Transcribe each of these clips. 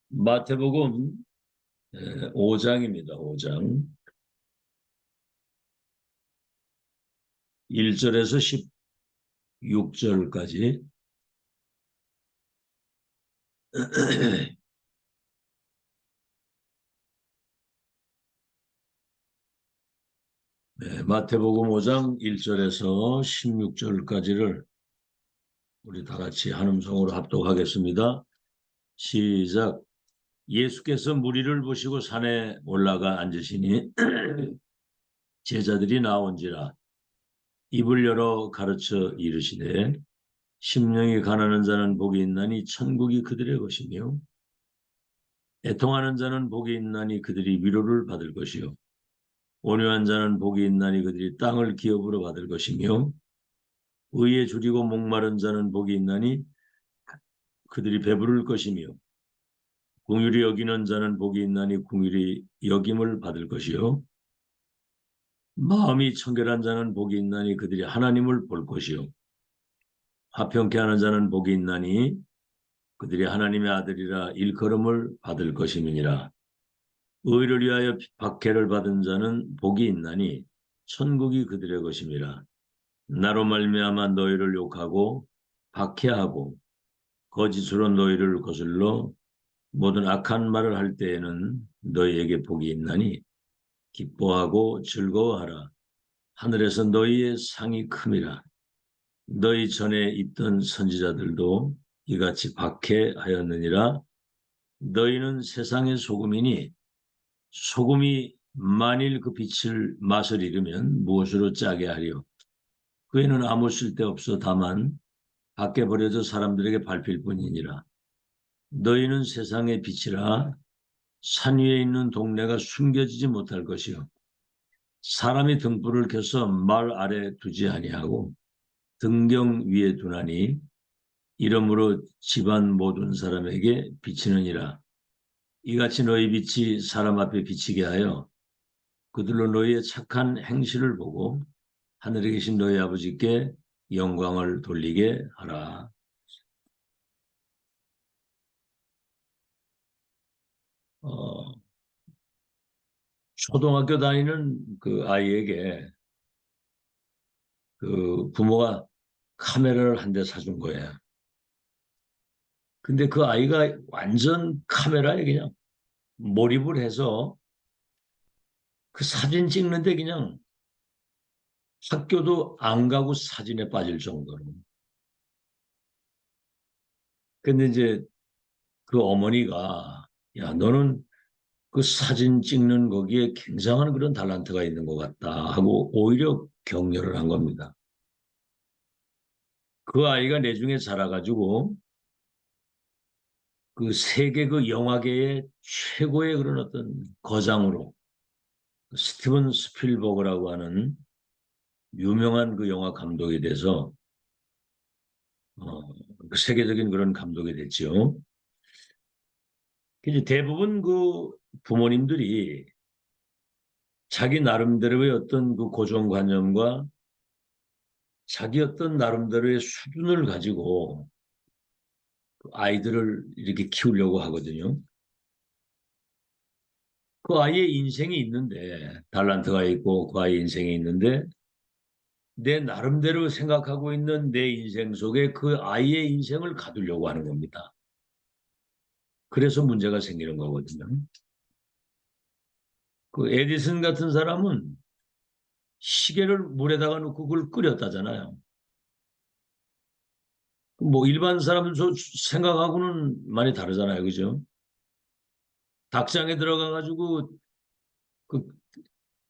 마태복음 5장입니다. 5장 1절에서 16절까지 마태복음 5장 1절에서 16절까지를 우리 다 같이 한 음성으로 합독하겠습니다. 시작. 예수께서 무리를 보시고 산에 올라가 앉으시니 제자들이 나온지라 입을 열어 가르쳐 이르시되 심령이 가난한 자는 복이 있나니 천국이 그들의 것이며 애통하는 자는 복이 있나니 그들이 위로를 받을 것이요 온유한 자는 복이 있나니 그들이 땅을 기업으로 받을 것이며 의에 줄이고 목마른 자는 복이 있나니 그들이 배부를 것이며 긍휼히 여기는 자는 복이 있나니 긍휼히 여김을 받을 것이요 마음이 청결한 자는 복이 있나니 그들이 하나님을 볼 것이요 화평케 하는 자는 복이 있나니 그들이 하나님의 아들이라 일컬음을 받을 것임이니라. 의를 위하여 박해를 받은 자는 복이 있나니 천국이 그들의 것임이라. 나로 말미암아 너희를 욕하고 박해하고 거짓으로 너희를 거슬러 모든 악한 말을 할 때에는 너희에게 복이 있나니 기뻐하고 즐거워하라. 하늘에서 너희의 상이 큼이라. 너희 전에 있던 선지자들도 이같이 박해하였느니라. 너희는 세상의 소금이니 소금이 만일 그 빛을 맛을 잃으면 무엇으로 짜게 하리요. 그에는 아무 쓸데없어 다만 밖에 버려져 사람들에게 밟힐 뿐이니라. 너희는 세상의 빛이라. 산 위에 있는 동네가 숨겨지지 못할 것이요 사람이 등불을 켜서 말 아래 두지 아니하고 등경 위에 두나니 이러므로 집안 모든 사람에게 비치느니라. 이같이 너희 빛이 사람 앞에 비치게 하여 그들로 너희의 착한 행실을 보고 하늘에 계신 너희 아버지께 영광을 돌리게 하라. 초등학교 다니는 그 아이에게 그 부모가 카메라를 한 대 사준 거예요. 근데 그 아이가 완전 카메라에 그냥 몰입을 해서 그 사진 찍는데 그냥 학교도 안 가고 사진에 빠질 정도로. 근데 이제 그 어머니가 야, 너는 그 사진 찍는 거기에 굉장한 그런 탤런트가 있는 것 같다 하고 오히려 격려를 한 겁니다. 그 아이가 나중에 자라가지고 그 세계 그 영화계의 최고의 그런 어떤 거장으로 스티븐 스필버그라고 하는 유명한 그 영화 감독에 대해서 그 세계적인 그런 감독이 됐죠. 이제 대부분 그 부모님들이 자기 나름대로의 어떤 그 고정관념과 자기 어떤 나름대로의 수준을 가지고 아이들을 이렇게 키우려고 하거든요. 그 아이의 인생이 있는데, 탤런트가 있고 그 아이의 인생이 있는데 내 나름대로 생각하고 있는 내 인생 속에 그 아이의 인생을 가두려고 하는 겁니다. 그래서 문제가 생기는 거거든요. 그 에디슨 같은 사람은 시계를 물에다가 넣고 그걸 끓였다잖아요. 뭐 일반 사람 생각하고는 많이 다르잖아요. 그죠? 닭장에 들어가가지고 그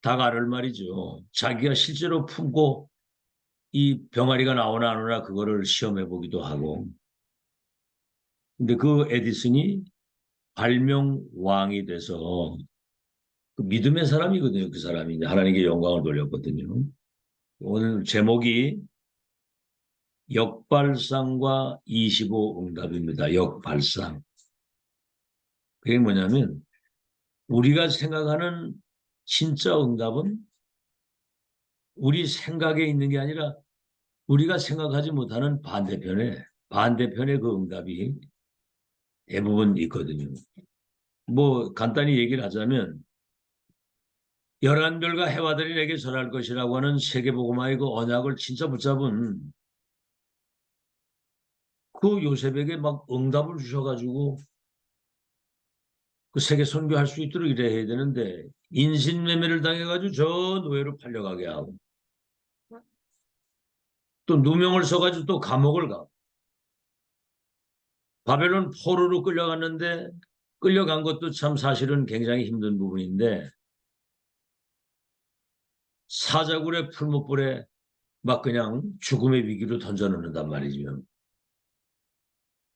닭알을 말이죠. 자기가 실제로 품고 이 병아리가 나오나 안 오나 그거를 시험해 보기도 하고. 근데 그 에디슨이 발명왕이 돼서 그 믿음의 사람이거든요. 그 사람이 하나님께 영광을 돌렸거든요. 오늘 제목이 역발상과 25 응답입니다. 역발상. 그게 뭐냐면 우리가 생각하는 진짜 응답은 우리 생각에 있는 게 아니라 우리가 생각하지 못하는 반대편에 반대편의 그 응답이 대부분 있거든요. 뭐 간단히 얘기를 하자면 열한 별과 해와들이 내게 절할 것이라고 하는 세계복음화의 그 언약을 진짜 붙잡은 그 요셉에게 막 응답을 주셔가지고 그 세계 선교할 수 있도록 이래 해야 되는데 인신매매를 당해가지고 저 노예로 팔려가게 하고 또 누명을 써가지고 또 감옥을 가고 바벨론 포로로 끌려갔는데 끌려간 것도 참 사실은 굉장히 힘든 부분인데 사자굴의 풀무불에 막 그냥 죽음의 위기로 던져놓는단 말이죠.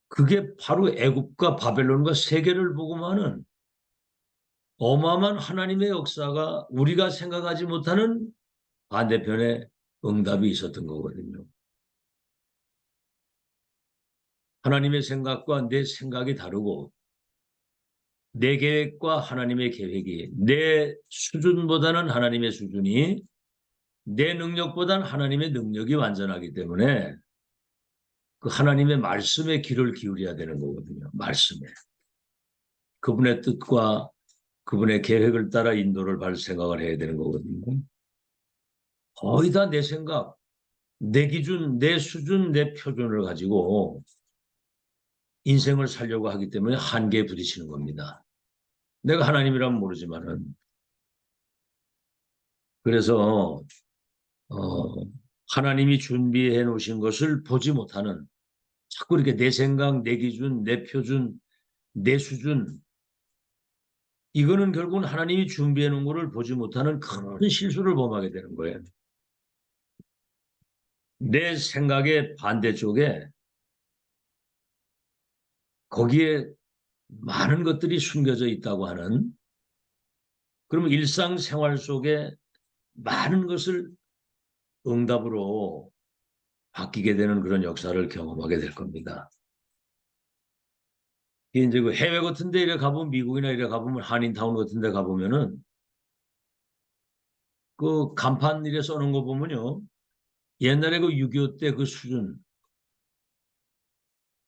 그게 바로 애굽과 바벨론과 세계를 복음하는 어마어마한 하나님의 역사가 우리가 생각하지 못하는 반대편에 응답이 있었던 거거든요. 하나님의 생각과 내 생각이 다르고 내 계획과 하나님의 계획이 내 수준보다는 하나님의 수준이 내 능력보다는 하나님의 능력이 완전하기 때문에 그 하나님의 말씀에 귀를 기울여야 되는 거거든요. 말씀에. 그분의 뜻과 그분의 계획을 따라 인도를 받을 생각을 해야 되는 거거든요. 거의 다 내 생각, 내 기준, 내 수준, 내 표준을 가지고 인생을 살려고 하기 때문에 한계에 부딪히는 겁니다. 내가 하나님이라면 모르지만은. 그래서 하나님이 준비해 놓으신 것을 보지 못하는 자꾸 이렇게 내 생각, 내 기준, 내 표준, 내 수준 이거는 결국은 하나님이 준비해 놓은 것을 보지 못하는 큰 실수를 범하게 되는 거예요. 내 생각의 반대쪽에 거기에 많은 것들이 숨겨져 있다고 하는 그러면 일상생활 속에 많은 것을 응답으로 바뀌게 되는 그런 역사를 경험하게 될 겁니다. 이제 그 해외 같은 데 이래 가보면 미국이나 이래 가보면 한인타운 같은 데 가보면은 그 간판 이래 써놓은 거 보면요. 옛날에 그 6.25 때 그 수준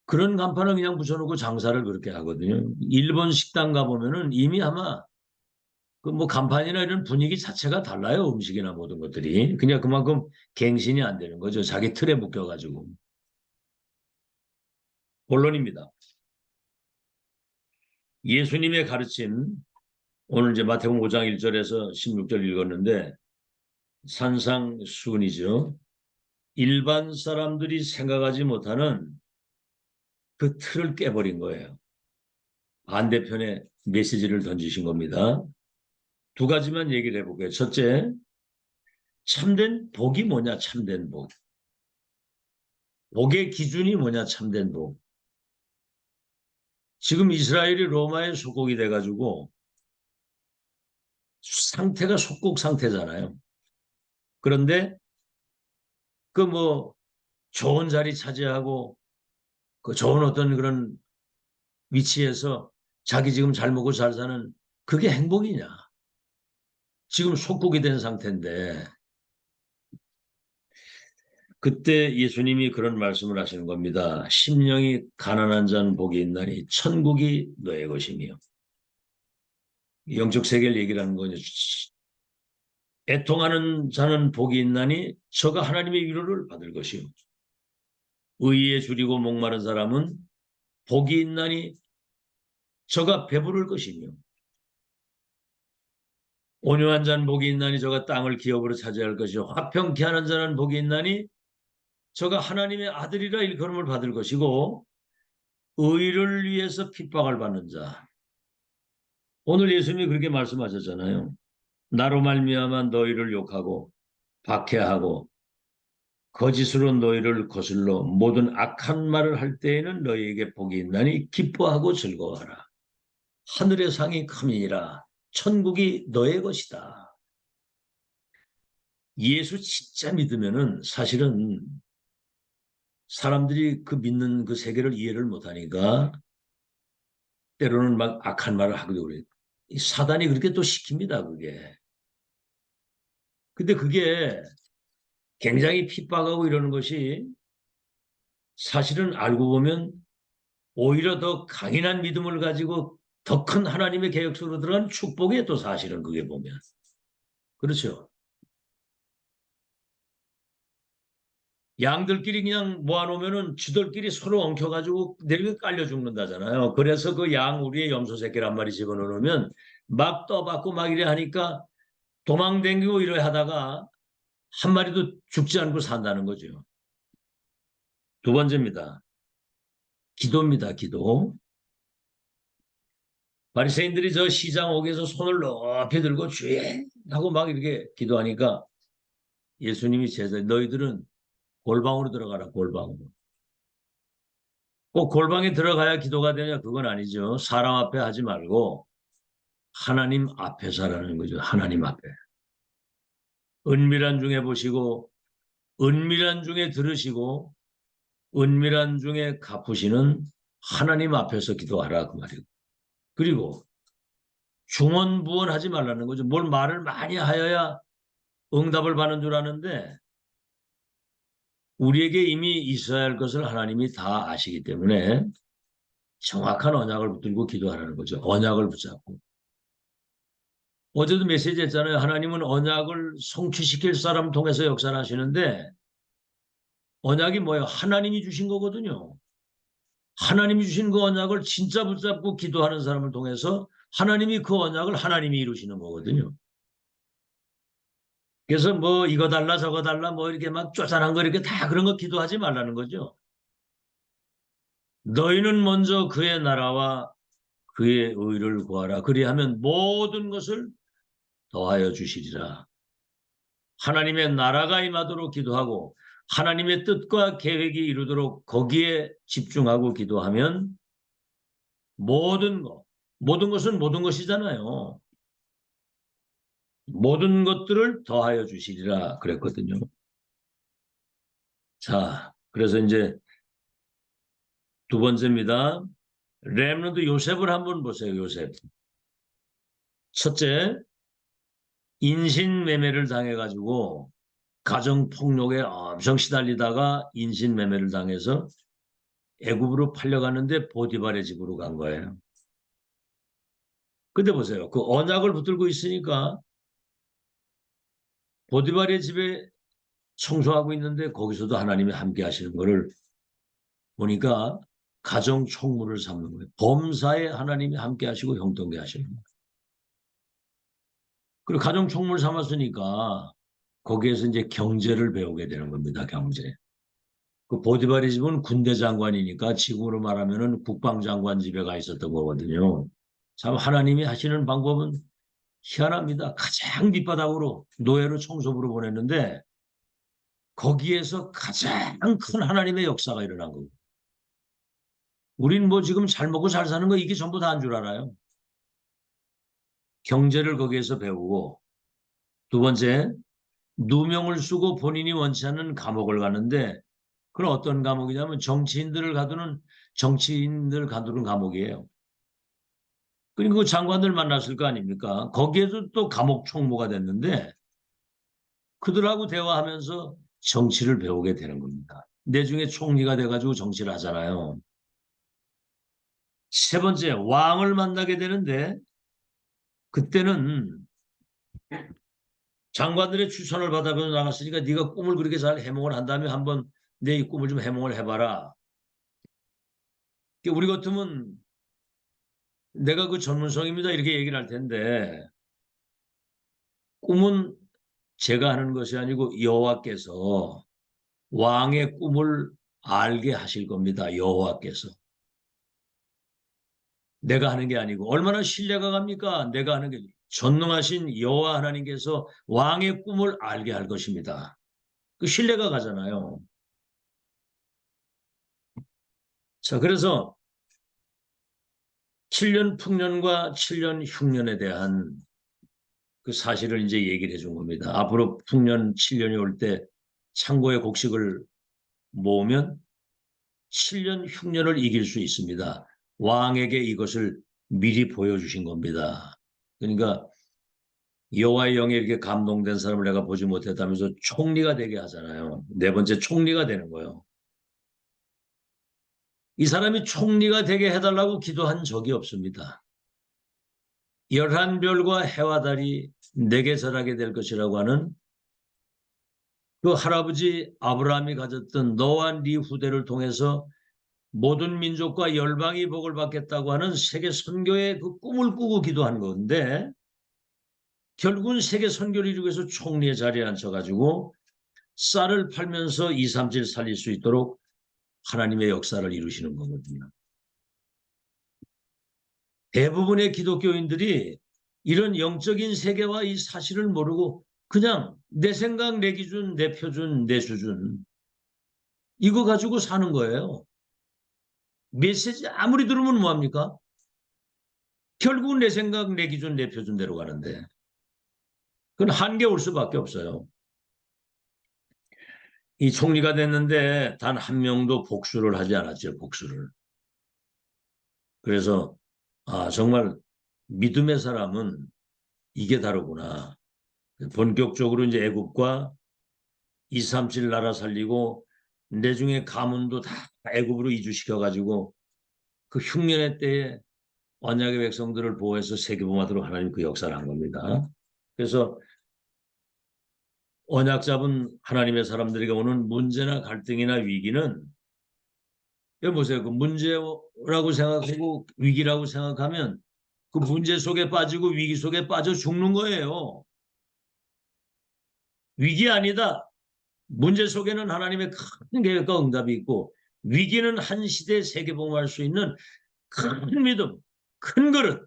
그런 간판을 그냥 붙여놓고 장사를 그렇게 하거든요. 일본 식당 가보면은 이미 아마 그 뭐 간판이나 이런 분위기 자체가 달라요. 음식이나 모든 것들이. 그냥 그만큼 갱신이 안 되는 거죠. 자기 틀에 묶여가지고. 본론입니다. 예수님의 가르침, 오늘 이제 마태복음 5장 1절에서 16절 읽었는데 산상수훈이죠. 일반 사람들이 생각하지 못하는 그 틀을 깨버린 거예요. 반대편에 메시지를 던지신 겁니다. 두 가지만 얘기를 해볼게요. 첫째, 참된 복이 뭐냐, 참된 복. 복의 기준이 뭐냐, 참된 복. 지금 이스라엘이 로마의 속국이 돼가지고 상태가 속국 상태잖아요. 그런데 그 뭐 좋은 자리 차지하고 그 좋은 어떤 그런 위치에서 자기 지금 잘 먹고 잘 사는 그게 행복이냐? 지금 속국이 된 상태인데 그때 예수님이 그런 말씀을 하시는 겁니다. 심령이 가난한 자는 복이 있나니 천국이 너의 것이며 영적 세계를 얘기를 하는 거죠. 애통하는 자는 복이 있나니 저가 하나님의 위로를 받을 것이요. 의에 줄이고 목마른 사람은 복이 있나니 저가 배부를 것이며 온유한 자는 복이 있나니 저가 땅을 기업으로 차지할 것이요. 화평케 하는 자는 복이 있나니 저가 하나님의 아들이라 일컬음을 받을 것이고 의를 위해서 핍박을 받는 자. 오늘 예수님이 그렇게 말씀하셨잖아요. 나로 말미암아 너희를 욕하고 박해하고 거짓으로 너희를 거슬러 모든 악한 말을 할 때에는 너희에게 복이 있나니 기뻐하고 즐거워하라. 하늘의 상이 큼이니라. 천국이 너의 것이다. 예수 진짜 믿으면은 사실은 사람들이 그 믿는 그 세계를 이해를 못하니까 때로는 막 악한 말을 하기도 그래요. 사단이 그렇게 또 시킵니다, 그게. 근데 그게 굉장히 핍박하고 이러는 것이 사실은 알고 보면 오히려 더 강인한 믿음을 가지고 더 큰 하나님의 계획 속으로 들어간 축복에 또 사실은 그게 보면. 그렇죠. 양들끼리 그냥 모아놓으면은 쥐들끼리 서로 엉켜가지고 내리게 깔려 죽는다잖아요. 그래서 그 양 우리의 염소 새끼를 한 마리 집어넣으면 막 떠받고 막 이래 하니까 도망댕기고 이래 하다가 한 마리도 죽지 않고 산다는 거죠. 두 번째입니다. 기도입니다. 기도. 바리새인들이 저 시장 옥에서 손을 높이 들고 주의 하고 막 이렇게 기도하니까 예수님이 제자 너희들은 골방으로 들어가라 골방으로. 꼭 골방에 들어가야 기도가 되냐 그건 아니죠. 사람 앞에 하지 말고 하나님 앞에서 하라는 거죠. 하나님 앞에. 은밀한 중에 보시고 은밀한 중에 들으시고 은밀한 중에 갚으시는 하나님 앞에서 기도하라 그 말이고. 그리고 중언부언하지 말라는 거죠. 뭘 말을 많이 하여야 응답을 받는 줄 아는데 우리에게 이미 있어야 할 것을 하나님이 다 아시기 때문에 정확한 언약을 붙들고 기도하라는 거죠. 언약을 붙잡고. 어제도 메시지 했잖아요. 하나님은 언약을 성취시킬 사람 통해서 역사를 하시는데 언약이 뭐예요? 하나님이 주신 거거든요. 하나님이 주신 그 언약을 진짜 붙잡고 기도하는 사람을 통해서 하나님이 그 언약을 하나님이 이루시는 거거든요. 그래서 뭐 이거 달라 저거 달라 뭐 이렇게 막 쪼잔한 거 이렇게 다 그런 거 기도하지 말라는 거죠. 너희는 먼저 그의 나라와 그의 의를 구하라. 그리하면 모든 것을 더하여 주시리라. 하나님의 나라가 임하도록 기도하고 하나님의 뜻과 계획이 이루도록 거기에 집중하고 기도하면 모든 것은 모든 것이잖아요. 모든 것들을 더하여 주시리라 그랬거든요. 자, 그래서 이제 두 번째입니다. 렘넌트 요셉을 한번 보세요. 요셉. 첫째, 인신매매를 당해가지고 가정폭력에 엄청 시달리다가 인신매매를 당해서 애굽으로 팔려갔는데 보디발의 집으로 간 거예요. 근데 보세요. 그 언약을 붙들고 있으니까 보디발의 집에 청소하고 있는데 거기서도 하나님이 함께 하시는 것을 보니까 가정 총무를 삼는 거예요. 범사에 하나님이 함께 하시고 형통케 하시는 거예요. 그리고 가정 총무를 삼았으니까 거기에서 이제 경제를 배우게 되는 겁니다. 경제. 그 보디발의 집은 군대 장관이니까 지금으로 말하면은 국방장관 집에 가 있었던 거거든요. 참 하나님이 하시는 방법은 희한합니다. 가장 밑바닥으로 노예로 청소부로 보냈는데 거기에서 가장 큰 하나님의 역사가 일어난 겁니다. 우린 뭐 지금 잘 먹고 잘 사는 거 이게 전부 다인 줄 알아요. 경제를 거기에서 배우고 두 번째 누명을 쓰고 본인이 원치 않는 감옥을 가는데 그건 어떤 감옥이냐면 정치인들 가두는 감옥이에요. 그리고 그 장관들 만났을 거 아닙니까? 거기에도 또 감옥 총무가 됐는데 그들하고 대화하면서 정치를 배우게 되는 겁니다. 내중에 총리가 돼가지고 정치를 하잖아요. 세 번째, 왕을 만나게 되는데 그때는 장관들의 추천을 받아 나갔으니까 네가 꿈을 그렇게 잘 해몽을 한다면 한번 내 이 꿈을 좀 해몽을 해봐라. 우리 같으면 내가 그 전문성입니다 이렇게 얘기를 할 텐데 꿈은 제가 하는 것이 아니고 여호와께서 왕의 꿈을 알게 하실 겁니다. 여호와께서. 내가 하는 게 아니고 얼마나 신뢰가 갑니까? 내가 하는 게 전능하신 여호와 하나님께서 왕의 꿈을 알게 할 것입니다. 그 신뢰가 가잖아요. 자, 그래서 7년 풍년과 7년 흉년에 대한 그 사실을 이제 얘기를 해준 겁니다. 앞으로 풍년 7년이 올 때 창고에 곡식을 모으면 7년 흉년을 이길 수 있습니다. 왕에게 이것을 미리 보여주신 겁니다. 그러니까 여호와의 영에 이렇게 감동된 사람을 내가 보지 못했다면서 총리가 되게 하잖아요. 네 번째 총리가 되는 거예요. 이 사람이 총리가 되게 해달라고 기도한 적이 없습니다. 11별과 해와 달이 내게 절하게 될 것이라고 하는 그 할아버지 아브라함이 가졌던 너와 네 후대를 통해서 모든 민족과 열방이 복을 받겠다고 하는 세계 선교의 그 꿈을 꾸고 기도한 건데 결국은 세계 선교를 이루기 위해서 총리의 자리에 앉혀가지고 쌀을 팔면서 2, 3질 살릴 수 있도록 하나님의 역사를 이루시는 거거든요. 대부분의 기독교인들이 이런 영적인 세계와 이 사실을 모르고 그냥 내 생각, 내 기준, 내 표준, 내 수준 이거 가지고 사는 거예요. 메시지 아무리 들으면 뭐합니까? 결국은 내 생각, 내 기준, 내 표준대로 가는데 그건 한계 올 수밖에 없어요. 이 총리가 됐는데 단 한 명도 복수를 하지 않았죠. 복수를. 그래서 정말 믿음의 사람은 이게 다르구나. 본격적으로 이제 애국과 237 나라 살리고 내중에 가문도 다 애국으로 이주시켜가지고 그 흉년의 때에 언약의 백성들을 보호해서 세계복음화도록 하나님 그 역사를 한 겁니다. 그래서 언약 잡은 하나님의 사람들에게 오는 문제나 갈등이나 위기는 여기 보세요. 그 문제라고 생각하고 위기라고 생각하면 그 문제 속에 빠지고 위기 속에 빠져 죽는 거예요. 위기 아니다. 문제 속에는 하나님의 큰 계획과 응답이 있고 위기는 한 시대에 세계복음화할 수 있는 큰 믿음, 큰 그릇,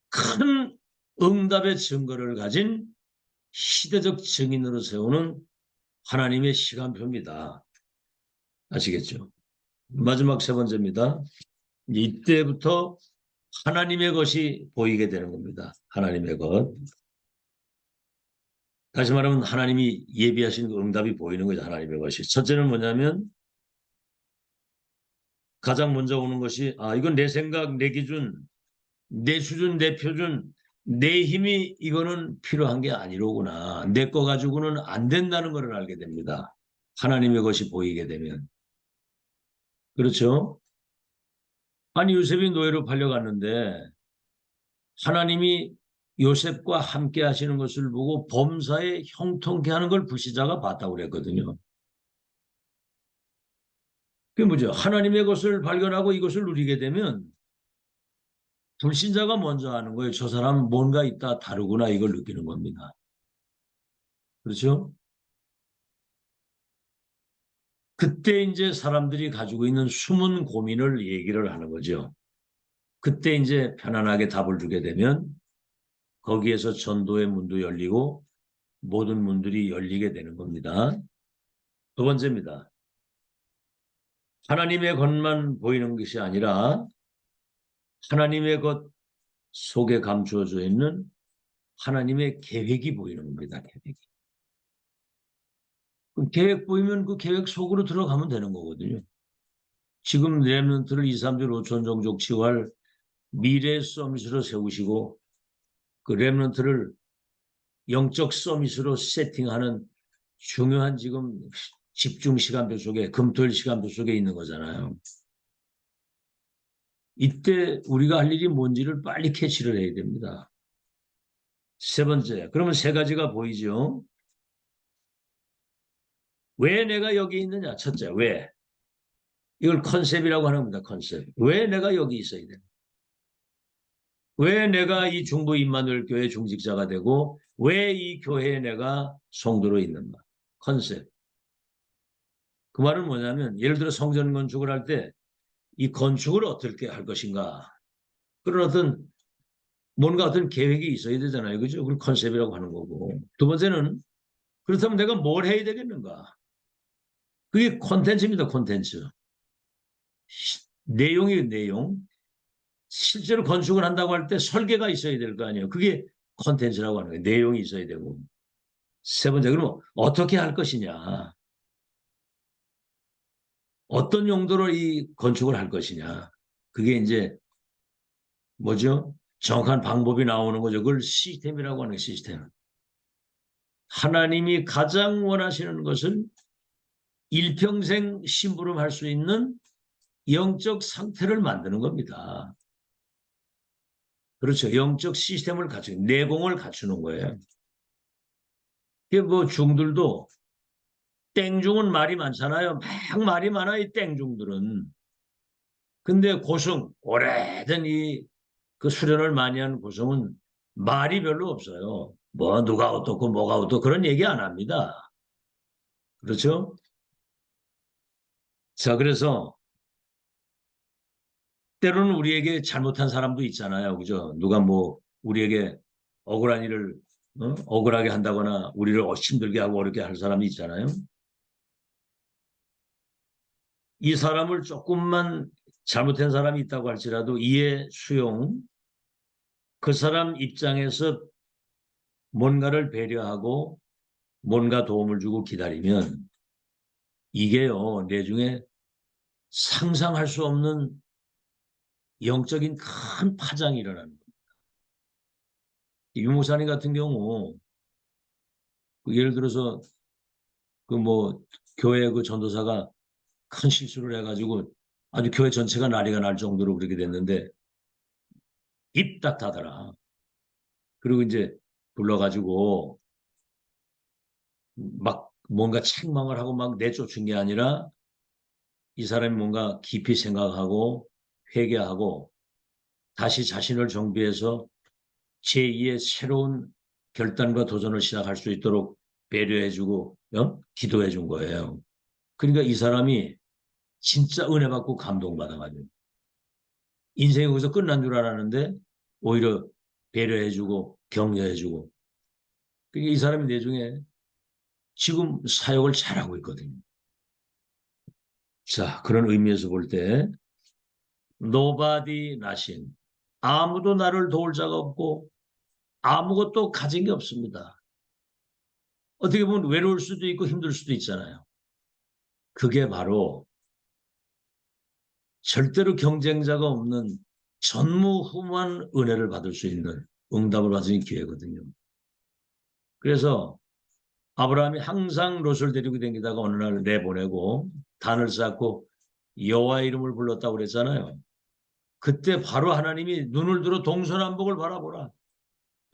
큰 응답의 증거를 가진 시대적 증인으로 세우는 하나님의 시간표입니다. 아시겠죠? 마지막 세 번째입니다. 이때부터 하나님의 것이 보이게 되는 겁니다. 하나님의 것. 다시 말하면 하나님이 예비하신 그 응답이 보이는 거죠. 하나님의 것이. 첫째는 뭐냐면 가장 먼저 오는 것이 이건 내 생각, 내 기준, 내 수준, 내 표준, 내 힘이 이거는 필요한 게 아니로구나. 내 거 가지고는 안 된다는 것을 알게 됩니다. 하나님의 것이 보이게 되면. 그렇죠? 아니 요셉이 노예로 팔려갔는데 하나님이 요셉과 함께 하시는 것을 보고 범사에 형통케 하는 걸 불시자가 봤다고 그랬거든요. 그게 뭐죠? 하나님의 것을 발견하고 이것을 누리게 되면 불신자가 먼저 하는 거예요. 저 사람은 뭔가 있다 다르구나 이걸 느끼는 겁니다. 그렇죠? 그때 이제 사람들이 가지고 있는 숨은 고민을 얘기를 하는 거죠. 그때 이제 편안하게 답을 주게 되면 거기에서 전도의 문도 열리고 모든 문들이 열리게 되는 겁니다. 두 번째입니다. 하나님의 것만 보이는 것이 아니라 하나님의 것 속에 감추어져 있는 하나님의 계획이 보이는 겁니다. 계획이. 그 계획 보이면 그 계획 속으로 들어가면 되는 거거든요. 지금 렘넌트를 2, 3주 5천 종족 치유할 미래 서밋으로 세우시고 그 렘넌트를 영적 서밋으로 세팅하는 중요한 지금 집중 시간표 속에 금토일 시간표 속에 있는 거잖아요. 이때 우리가 할 일이 뭔지를 빨리 캐치를 해야 됩니다. 세 번째, 그러면 세 가지가 보이죠. 왜 내가 여기 있느냐? 첫째, 왜? 이걸 컨셉이라고 하는 겁니다. 컨셉. 왜 내가 여기 있어야 되나? 왜 내가 이 중부 임마누엘 교회 중직자가 되고 왜 이 교회에 내가 성도로 있는가? 컨셉. 그 말은 뭐냐면 예를 들어 성전 건축을 할 때 이 건축을 어떻게 할 것인가? 그런 뭔가 어떤 계획이 있어야 되잖아요. 그죠? 그걸 컨셉이라고 하는 거고. 두 번째는 그렇다면 내가 뭘 해야 되겠는가? 그게 콘텐츠입니다. 콘텐츠. 내용이 내용. 실제로 건축을 한다고 할 때 설계가 있어야 될 거 아니에요. 그게 콘텐츠라고 하는 거예요. 내용이 있어야 되고. 세 번째, 그러면 어떻게 할 것이냐. 어떤 용도로 이 건축을 할 것이냐. 그게 이제 뭐죠? 정확한 방법이 나오는 거죠. 그걸 시스템이라고 하는 거예요. 시스템. 하나님이 가장 원하시는 것은 일평생 심부름할 수 있는 영적 상태를 만드는 겁니다. 그렇죠. 영적 시스템을 갖추는, 내공을 갖추는 거예요. 이게 뭐 중들도 땡중은 말이 많잖아요. 막 말이 많아요, 이 땡중들은. 근데 고승, 오래된 그 수련을 많이 한 고승은 말이 별로 없어요. 뭐 누가 어떻고 뭐가 어떻고 그런 얘기 안 합니다. 그렇죠? 자, 그래서 때로는 우리에게 잘못한 사람도 있잖아요. 그죠? 누가 뭐 우리에게 억울한 일을 억울하게 한다거나 우리를 힘들게 하고 어렵게 할 사람이 있잖아요. 이 사람을 조금만 잘못한 사람이 있다고 할지라도 이해 수용, 그 사람 입장에서 뭔가를 배려하고 뭔가 도움을 주고 기다리면 이게요, 내중에 상상할 수 없는 영적인 큰 파장이 일어나는 거예요. 유목사님 같은 경우 예를 들어서 그 뭐 교회 그 전도사가 큰 실수를 해가지고 아주 교회 전체가 난리가 날 정도로 그렇게 됐는데 입닥하더라. 그리고 이제 불러가지고 막 뭔가 책망을 하고 막 내쫓은 게 아니라 이 사람이 뭔가 깊이 생각하고 회개하고 다시 자신을 정비해서 제2의 새로운 결단과 도전을 시작할 수 있도록 배려해주고 기도해준 거예요. 그러니까 이 사람이 진짜 은혜 받고 감동받아가지고 인생이 거기서 끝난 줄 알았는데 오히려 배려해주고 격려해주고 그러니까 이 사람이 내중에 지금 사역을 잘하고 있거든요. 자, 그런 의미에서 볼 때 nobody nothing. 아무도 나를 도울 자가 없고 아무것도 가진 게 없습니다. 어떻게 보면 외로울 수도 있고 힘들 수도 있잖아요. 그게 바로 절대로 경쟁자가 없는 전무후무한 은혜를 받을 수 있는 응답을 받을 수 있는 기회거든요. 그래서 아브라함이 항상 롯을 데리고 다니다가 어느 날 내보내고 단을 쌓고 여호와의 이름을 불렀다고 그랬잖아요. 그때 바로 하나님이 눈을 들어 동서남북을 바라보라.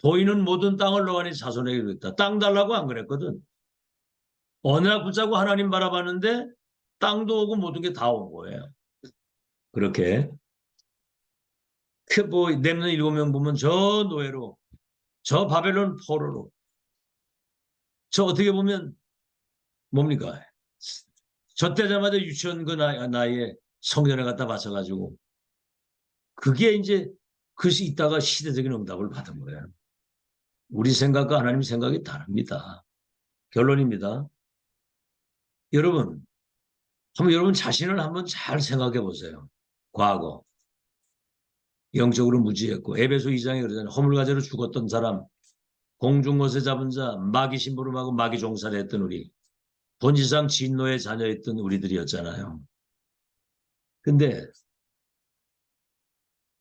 보이는 모든 땅을 너한테 자손에게 주겠다. 땅 달라고 안 그랬거든. 어느 날 붙잡고 하나님 바라봤는데 땅도 오고 모든 게 다 온 거예요. 그렇게 뭐 렘넌트 7명 보면 저 노예로 저 바벨론 포로로 저 어떻게 보면 뭡니까? 저 때자마자 유치원 그 나이에 성전에 갖다 바쳐가지고 그게 이제 그것이 있다가 시대적인 응답을 받은 거예요. 우리 생각과 하나님 생각이 다릅니다. 결론입니다. 여러분, 한번 여러분 자신을 한번 잘 생각해 보세요. 과거 영적으로 무지했고 에베소 2장에 그러잖아요. 허물과제로 죽었던 사람, 공중것에 잡은 자, 마귀 심부름하고 마귀 종살이 했던 우리, 본질상 진노의 자녀였던 우리들이었잖아요. 근데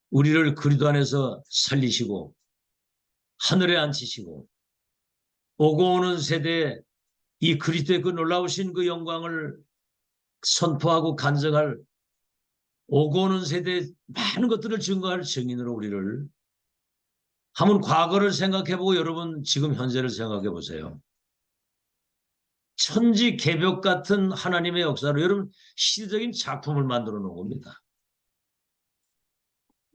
우리를 그리스도 안에서 살리시고 하늘에 앉히시고 오고 오는 세대에 이 그리스도의 그 놀라우신 그 영광을 선포하고 간증할 오고 오는 세대에 많은 것들을 증거할 증인으로 우리를 한번 과거를 생각해보고 여러분 지금 현재를 생각해 보세요. 천지개벽 같은 하나님의 역사로 여러분 시대적인 작품을 만들어 놓은 겁니다.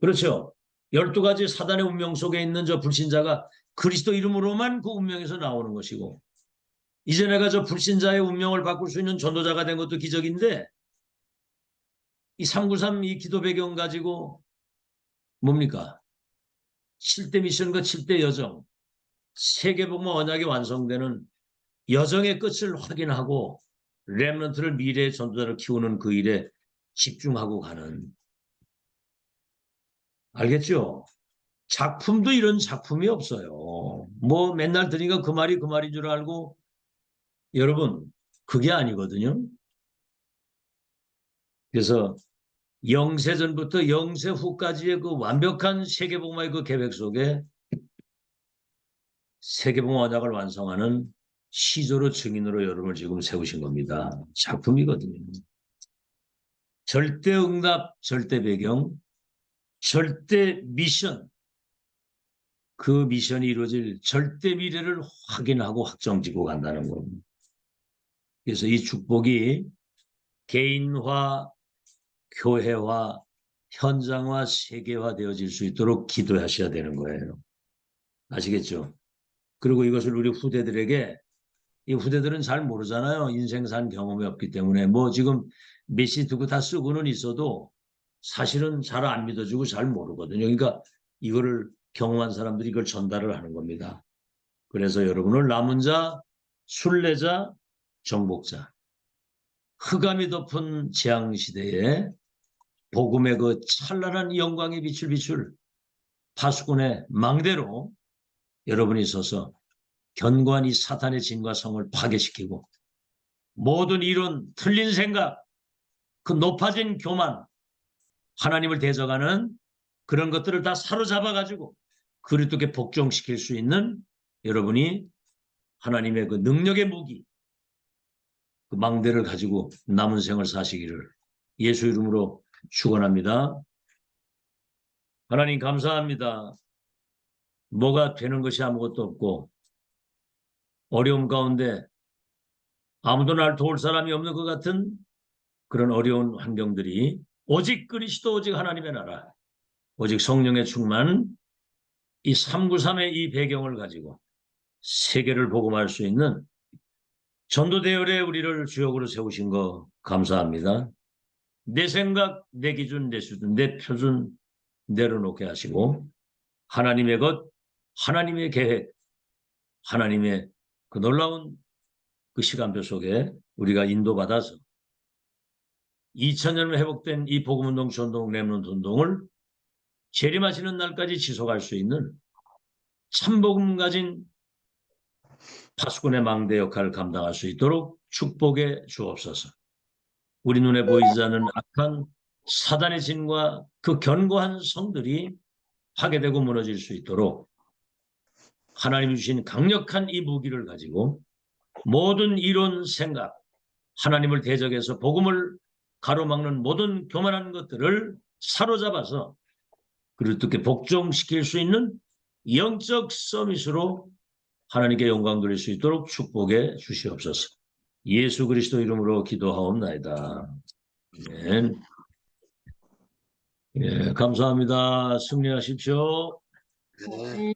그렇죠. 12가지 사단의 운명 속에 있는 저 불신자가 그리스도 이름으로만 그 운명에서 나오는 것이고 이제 내가 저 불신자의 운명을 바꿀 수 있는 전도자가 된 것도 기적인데 이 393 이 기도 배경 가지고 뭡니까? 7대 미션과 7대 여정 세계복음 언약이 완성되는 여정의 끝을 확인하고 렘넌트를 미래의 전도자를 키우는 그 일에 집중하고 가는 알겠죠? 작품도 이런 작품이 없어요. 뭐 맨날 들으니까 그 말이 그 말인 줄 알고 여러분 그게 아니거든요. 그래서 영세전부터 영세 후까지의 그 완벽한 세계복음화의 그 계획 속에 세계복음 언약을 완성하는 시조로 증인으로 여러분을 지금 세우신 겁니다. 작품이거든요. 절대 응답, 절대 배경, 절대 미션, 그 미션이 이루어질 절대 미래를 확인하고 확정짓고 간다는 겁니다. 그래서 이 축복이 개인화, 교회화, 현장화, 세계화 되어질 수 있도록 기도하셔야 되는 거예요. 아시겠죠? 그리고 이것을 우리 후대들에게, 이 후대들은 잘 모르잖아요. 인생 산 경험이 없기 때문에. 뭐 지금 메시 두고 다 쓰고는 있어도 사실은 잘 안 믿어주고 잘 모르거든요. 그러니까 이거를 경험한 사람들이 이걸 전달을 하는 겁니다. 그래서 여러분을 남은 자, 순례자, 정복자, 흑암이 덮은 재앙시대에 복음의 그 찬란한 영광의 빛을 비출 파수꾼의 망대로 여러분이 서서 견고한 이 사탄의 진과 성을 파괴시키고 모든 이론, 틀린 생각, 그 높아진 교만, 하나님을 대적하는 그런 것들을 다 사로잡아가지고 그리스도께 복종시킬 수 있는 여러분이 하나님의 그 능력의 무기, 그 망대를 가지고 남은 생을 사시기를 예수 이름으로 축원합니다. 하나님 감사합니다. 뭐가 되는 것이 아무것도 없고 어려움 가운데 아무도 날 도울 사람이 없는 것 같은 그런 어려운 환경들이 오직 그리스도, 오직 하나님의 나라, 오직 성령의 충만, 이 393의 이 배경을 가지고 세계를 복음할 수 있는 전도 대열에 우리를 주역으로 세우신 거 감사합니다. 내 생각, 내 기준, 내 수준, 내 표준 내려놓게 하시고 하나님의 것, 하나님의 계획, 하나님의 그 놀라운 그 시간표 속에 우리가 인도받아서 2000년 회복된 이 복음운동, 전동, 렘넌트 운동을 재림하시는 날까지 지속할 수 있는 참복음 가진 파수꾼의 망대 역할을 감당할 수 있도록 축복해 주옵소서. 우리 눈에 보이지 않는 악한 사단의 진과 그 견고한 성들이 파괴되고 무너질 수 있도록 하나님이 주신 강력한 이 무기를 가지고 모든 이론, 생각, 하나님을 대적해서 복음을 가로막는 모든 교만한 것들을 사로잡아서 그리스도께 복종시킬 수 있는 영적 서밋으로 하나님께 영광 돌릴 수 있도록 축복해 주시옵소서. 예수 그리스도 이름으로 기도하옵나이다. 아멘. 예, 감사합니다. 승리하십시오. 네.